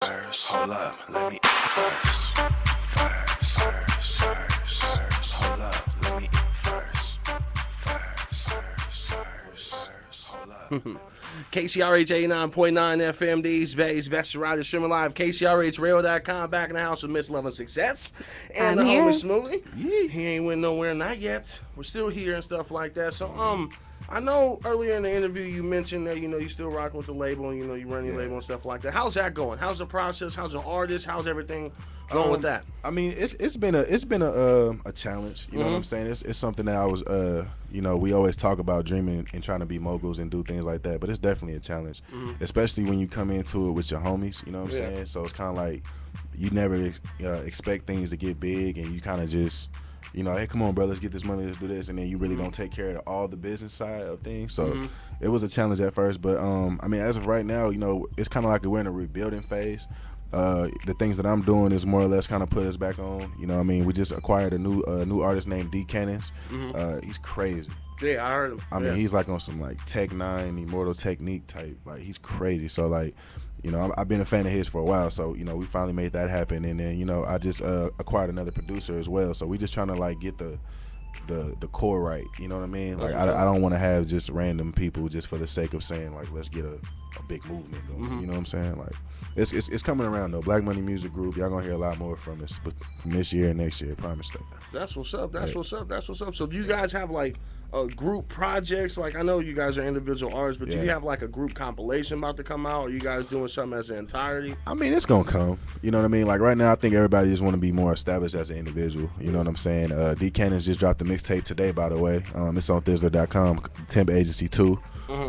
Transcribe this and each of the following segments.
Hold up, let me eat first. Hold up, let me eat first. Hold up. KCRH 89.9 FM, these bays, best rider, streaming live, KCRHradio.com, back in the house with Miss Love and Success. And I'm the here. homie Smoothie. He ain't went nowhere, not yet. We're still here and stuff like that. So, I know earlier in the interview you mentioned that, you still rocking with the label and, you run your label and stuff like that. How's that going? How's the process? How's the artist? How's everything going with that? I mean, it's been a challenge. You know what I'm saying? It's something that I was we always talk about dreaming and trying to be moguls and do things like that, but it's definitely a challenge, especially when you come into it with your homies. You know what I'm saying? So it's kind of like you never expect things to get big, and you kind of just. Hey, come on, bro, let's get this money, let's do this, and then you really don't take care of all the business side of things. So it was a challenge at first, but I mean, as of right now, it's kind of like we're in a rebuilding phase. The things that I'm doing is more or less kind of put us back on. I mean, we just acquired a new artist named D Cannons. He's crazy. Yeah, I heard him. I mean, he's like on some like Tech 9, Immortal Technique type. Like, he's crazy. So like, I've been a fan of his for a while. So we finally made that happen, and then I just acquired another producer as well. So we just trying to like get the core right. You know what I mean? Like, I don't want to have just random people just for the sake of saying like, let's get a big movement going. You know what I'm saying? Like, it's coming around though. Black Money Music Group. Y'all gonna hear a lot more from this year and next year. Promise that. That's what's up. That's what's up. That's what's up. So do you guys have like group projects? Like, I know you guys are individual artists, but do you have like a group compilation about to come out? Or are you guys doing something as an entirety? I mean, it's gonna come. You know what I mean? Like, right now, I think everybody just want to be more established as an individual. You know what I'm saying? D Cannons just dropped the mixtape today, by the way. It's on Thizzler.com. Temp Agency 2.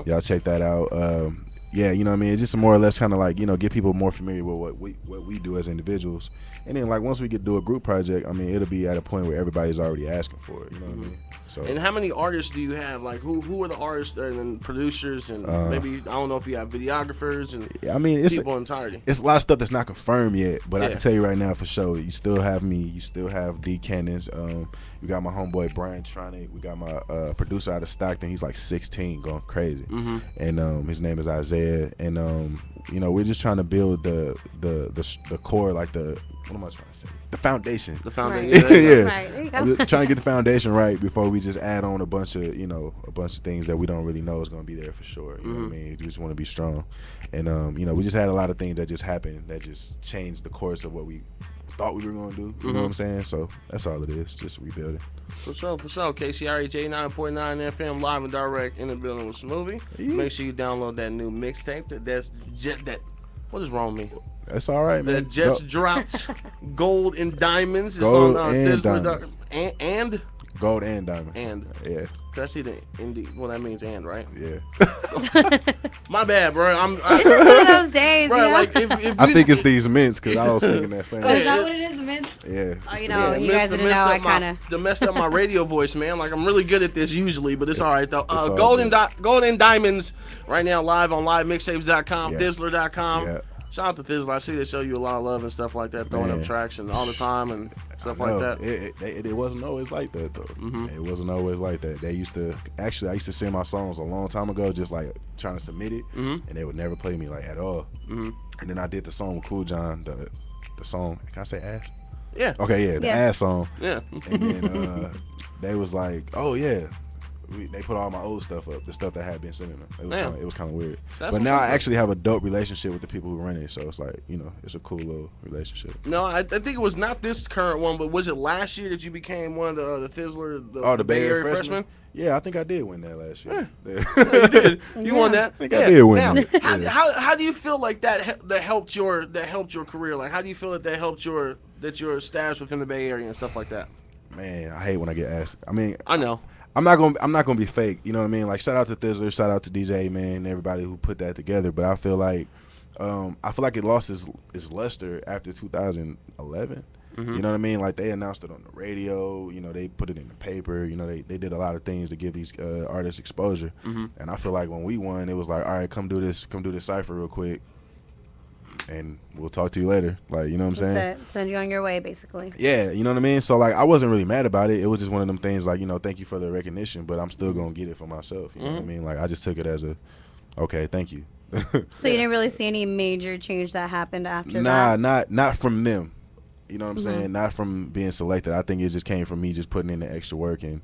Y'all check that out. Yeah, you know what I mean? It's just more or less kind of like, get people more familiar with what we do as individuals. And then, like, once we get to do a group project, I mean, it'll be at a point where everybody's already asking for it. You know what I mean? So. And how many artists do you have? Like, who are the artists and producers? And maybe, I don't know if you have videographers and people entirety. It's a lot of stuff that's not confirmed yet, but I can tell you right now for sure. You still have me. You still have D Cannons. We got my homeboy Brian Tronic. We got my producer out of Stockton. He's like 16, going crazy. And his name is Isaiah. And we're just trying to build the core, like what am I trying to say? The foundation. The foundation. Right. Yeah. Right. There you go. We're trying to get the foundation right before we just add on a bunch of things that we don't really know is going to be there for sure. You know what I mean? We just want to be strong. And we just had a lot of things that just happened that just changed the course of what we thought we were going to do. You know what I'm saying? So that's all it is. Just rebuilding. For sure. KCRH 89.9 FM live and direct in the building with Smoothie. Make sure you download that new mixtape. What is wrong with me? That's all right, man. That just dropped. Gold and Diamonds. It's Gold on and Thizzler. Diamonds. And? Gold and diamond. And. Yeah. Cause I see the indie. Well, that means and, right? Yeah. My bad, bro. It's just one of those days, bro, like if I think it's these mints because I was thinking that same. Oh, is that what it is, the mints? Yeah. Oh, messed- you guys didn't messed know. up I kind of. They messed up my radio voice, man. Like, I'm really good at this usually, but it's all right though. all Gold good. and Diamonds right now live on livemixtapes.com, Thizzler.com. Yeah. Shout out to Thizzler. I see they show you a lot of love and stuff like that, throwing up tracks and all the time and stuff like that. It wasn't always like that though. It wasn't always like that. They used to I used to send my songs a long time ago, just like trying to submit it, and they would never play me like at all. And then I did the song with Cool John, the song. Can I say ass? Yeah. Okay, the ass song. Yeah. And then they was like, oh yeah. They put all my old stuff up, the stuff that I had been sending them. It was kind of weird. But now I actually have a dope relationship with the people who run it, so it's like, it's a cool little relationship. No, I think it was not this current one, but was it last year that you became one of the Thizzler, the Bay Area freshman? Yeah, I think I did win that last year. Yeah, you did. You won that. I think I did win Now, that. how do you feel like that helped your career? Like, how do you feel that helped your status within the Bay Area and stuff like that? Man, I hate when I get asked. I mean, I know. I'm not gonna be fake. You know what I mean? Like, shout out to Thizzler, shout out to DJ, man, and everybody who put that together. But I feel like it lost its luster after 2011. You know what I mean? Like, they announced it on the radio. They put it in the paper. They did a lot of things to give these artists exposure. And I feel like when we won, it was like, all right, come do this cipher real quick, and we'll talk to you later. Like, you know what I'm saying? That's it. Send you on your way, basically. Yeah, you know what I mean? So, like, I wasn't really mad about it. It was just one of them things, like, thank you for the recognition, but I'm still going to get it for myself. You know what I mean? Like, I just took it as okay, thank you. So you didn't really see any major change that happened after that? Not from them. You know what I'm saying? Not from being selected. I think it just came from me just putting in the extra work and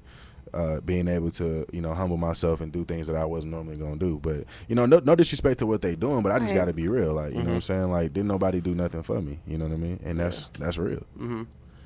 being able to, humble myself and do things that I wasn't normally gonna do. But no disrespect to what they doing, but I just gotta be real. Like, you know what I'm saying? Like, didn't nobody do nothing for me. You know what I mean? And that's real.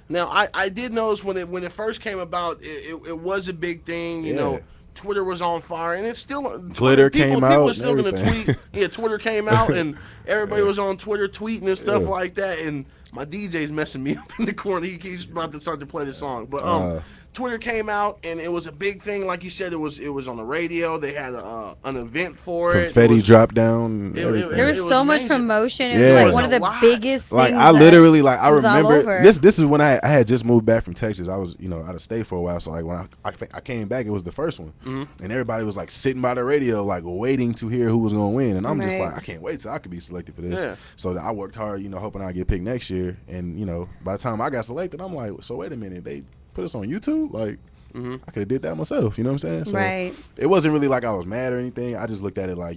Now, I did notice when it first came about, it was a big thing. You know, Twitter was on fire, and it's still Glitter came out. People are still gonna everything. tweet. Yeah, Twitter came out, and everybody was on Twitter tweeting and stuff like that. And my DJ's messing me up in the corner. He's about to start to play the song, but Twitter came out, and it was a big thing. Like you said, it was on the radio. They had an event for it. Confetti drop down. There was so much promotion. It Yeah. was like one of the biggest Like, things. I literally, like, I was all remember over. this is when I had just moved back from Texas. I was, out of state for a while. So, like, when I came back, it was the first one. And everybody was, like, sitting by the radio, like, waiting to hear who was going to win. And I'm just like, I can't wait till I could be selected for this. Yeah. So I worked hard, hoping I'd get picked next year. And, by the time I got selected, I'm like, so wait a minute, they put us on YouTube? Like, I could have did that myself, you know what I'm saying? So Right. it wasn't really like I was mad or anything. I just looked at it like,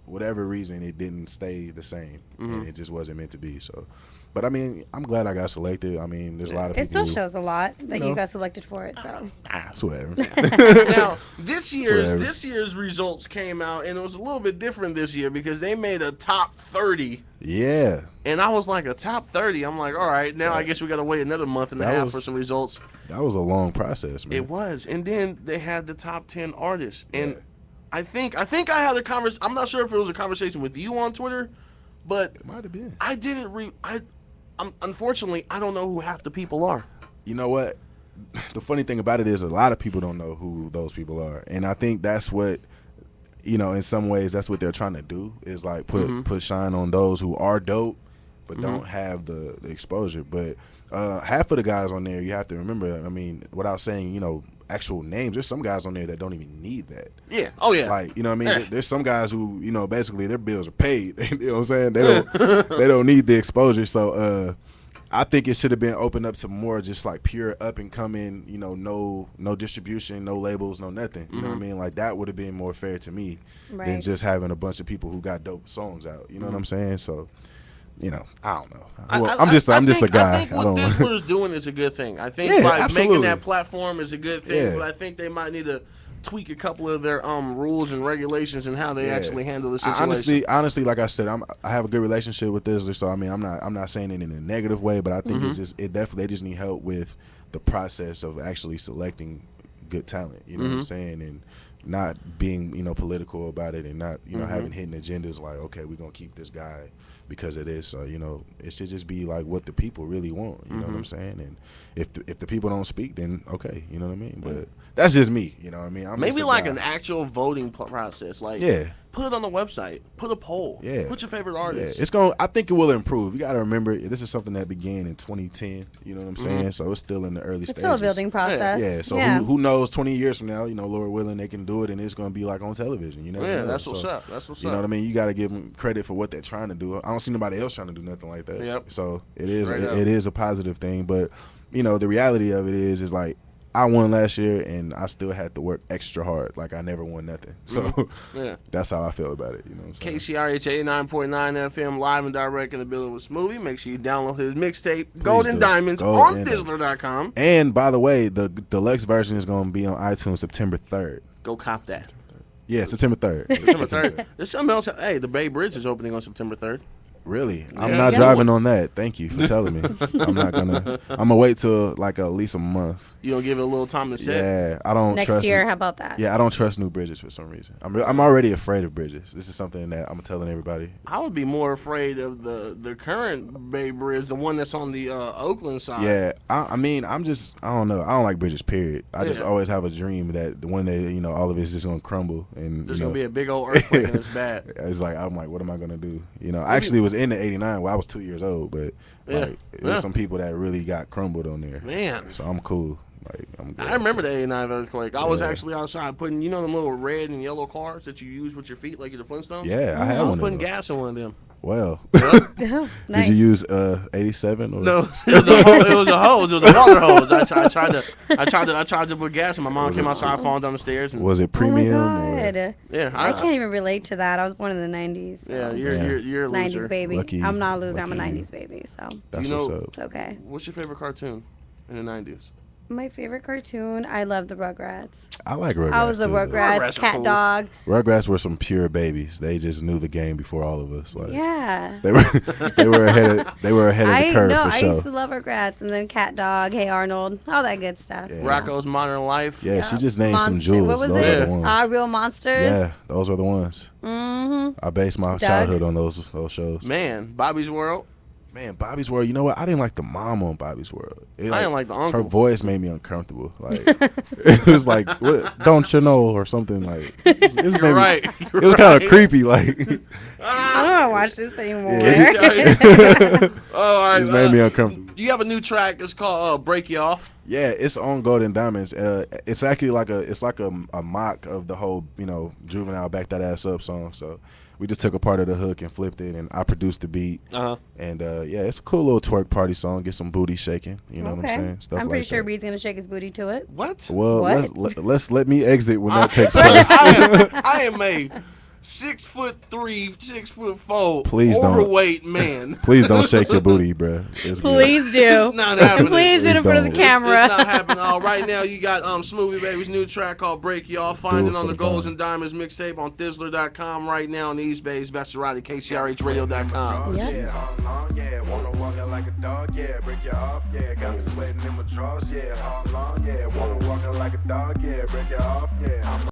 whatever reason, it didn't stay the same, and it just wasn't meant to be. So, but I mean, I'm glad I got selected. I mean, there's a lot of It people. still shows a lot that you got selected for it. So It's whatever. Now, this year's results came out, and it was a little bit different this year because they made a top 30. Yeah. And I was like, a top 30? I'm like, all right, now I guess we got to wait another month and a half for some results. That was a long process, man. It was. And then they had the top 10 artists. And I think I had a conversation. I'm not sure if it was a conversation with you on Twitter, but It might have been. I didn't unfortunately, I don't know who half the people are. You know what? The funny thing about it is a lot of people don't know who those people are. And I think that's what, in some ways, that's what they're trying to do is, like, put shine on those who are dope but don't have the exposure. But half of the guys on there, you have to remember, I mean, without saying, actual names, there's some guys on there that don't even need that. Yeah. Oh, yeah. Like, you know what I mean? There's some guys who, basically their bills are paid. You know what I'm saying? They don't need the exposure. So I think it should have been opened up to more just like pure up and coming, no distribution, no labels, no nothing. You know what I mean? Like, that would have been more fair to me than just having a bunch of people who got dope songs out. You know what I'm saying? So, I don't know. I'm just a guy. I think what Dizzler's doing is a good thing. I think making that platform is a good thing, but I think they might need to tweak a couple of their rules and regulations and how they actually handle the situation. Honestly, like I said, I have a good relationship with Dizzler, so I mean, I'm not saying it in a negative way, but I think they just need help with the process of actually selecting good talent. You know what I'm saying? And not being political about it, and not having hidden agendas like, okay, we're gonna keep this guy because of this. It should just be like what the people really want. You know what I'm saying? And if the people don't speak, then okay, you know what I mean. But that's just me. You know what I mean? Maybe like an actual voting process. Like, put it on the website. Put a poll. Yeah. Put your favorite artist. Yeah. I think it will improve. You got to remember, this is something that began in 2010. You know what I'm saying? So it's still in the early stages. It's still a building process. Yeah. So who knows? 20 years from now, Lord willing, they can do it, and it's going to be like on television. You know? Yeah. That's what's up. That's what's up. You know what I mean? You got to give them credit for what they're trying to do. I don't see nobody else trying to do nothing like that. Yep. So it is a positive thing. But the reality of it is like, I won last year, and I still had to work extra hard. Like, I never won nothing. So that's how I feel about it. You know what I'm saying? KCRH 89.9 FM, live and direct in the building with Smoothie. Make sure you download his mixtape, Golden Diamonds, on Dizzler.com. And, by the way, the deluxe version is going to be on iTunes September 3rd. Go cop that. Yeah, September 3rd. September 3rd. There's something else. Hey, the Bay Bridge is opening on September 3rd. Really? I'm not driving on that. Thank you for telling me. I'm gonna wait till like at least a month. You don't give it a little time to set? Yeah, I don't trust. Next year, how about that? Yeah, I don't trust new bridges for some reason. I'm already afraid of bridges. This is something that I'm telling everybody. I would be more afraid of the current Bay Bridge, the one that's on the Oakland side. Yeah, I mean, I don't know. I don't like bridges, period. I just always have a dream that one day, all of it's just gonna crumble and there's gonna be a big old earthquake and it's bad. It's like, I'm like, what am I gonna do? I actually was in the 89 when I was 2 years old, but there's some people that really got crumbled on there. Man. So I'm cool. Like, I'm good. I remember the 89 earthquake. I was actually outside putting, them little red and yellow cars that you use with your feet like you're the Flintstones? Yeah, I had one. I was putting gas in one of them. Well, Nice. did you use 87 or No, it was a hose. It was a water hose. I tried to put gas, and my mom came outside falling down the stairs. And, was it premium? Oh my God. yeah, I can't even relate to that. I was born in the 90s. So. Yeah, you're a loser. 90s baby. Lucky- I'm not a loser. I'm a lucky you. 90s baby. So That's You know- what's up. it's okay. What's your favorite cartoon in the 90s? My favorite cartoon, I love the Rugrats. I like Rugrats. I was a too, though. Rugrats, Rugrats are cat cool. dog. Rugrats were some pure babies. They just knew the game before all of us. Like, Yeah. They were ahead of the curve for I sure. used to love Rugrats, and then Cat Dog, Hey Arnold, all that good stuff. Yeah. Rocco's Modern Life. Yeah, she just named some Monster- jewels. What was Those it? are the ones. Our Real Monsters. Yeah, those are the ones. Mm-hmm. I based my childhood on those shows. Man, Bobby's World. Man, Bobby's World. You know what? I didn't like the mom on Bobby's World. I didn't like the uncle. Her voice made me uncomfortable. Like it was like, what, don't you know, or something like. You're right. It was kind of creepy. Like it I don't want to watch this anymore. Oh, all right. just made me uncomfortable. You have a new track. It's called "Break You Off." Yeah, it's on Golden Diamonds. It's actually like a mock of the whole Juvenile Back That Ass Up song. So we just took a part of the hook and flipped it, and I produced the beat. And yeah, it's a cool little twerk party song. Get some booty shaking. You know what I'm saying? Stuff I'm pretty like sure that. Reed's gonna shake his booty to it. What? Well, What? let me exit when that takes place. I am a 6'3", 6'4", Please don't. overweight man. Please don't shake your booty, bruh. It's good. Please do. It's not happening. Please do it in front of the Please It's camera. not happening. Right now, you got Smoothie Baby's new track called "Break You Off." Find Do it it on for the the Golds fun. and Diamonds mixtape on Thizzler.com right now in the East Bay's Besserati, KCRHradio.com. Yep. Yeah, wanna walk out like a dog, yeah, break you off, yeah, got me sweating in my drawers, yeah, all long, yeah, wanna walk out like a dog, yeah, break you off, yeah.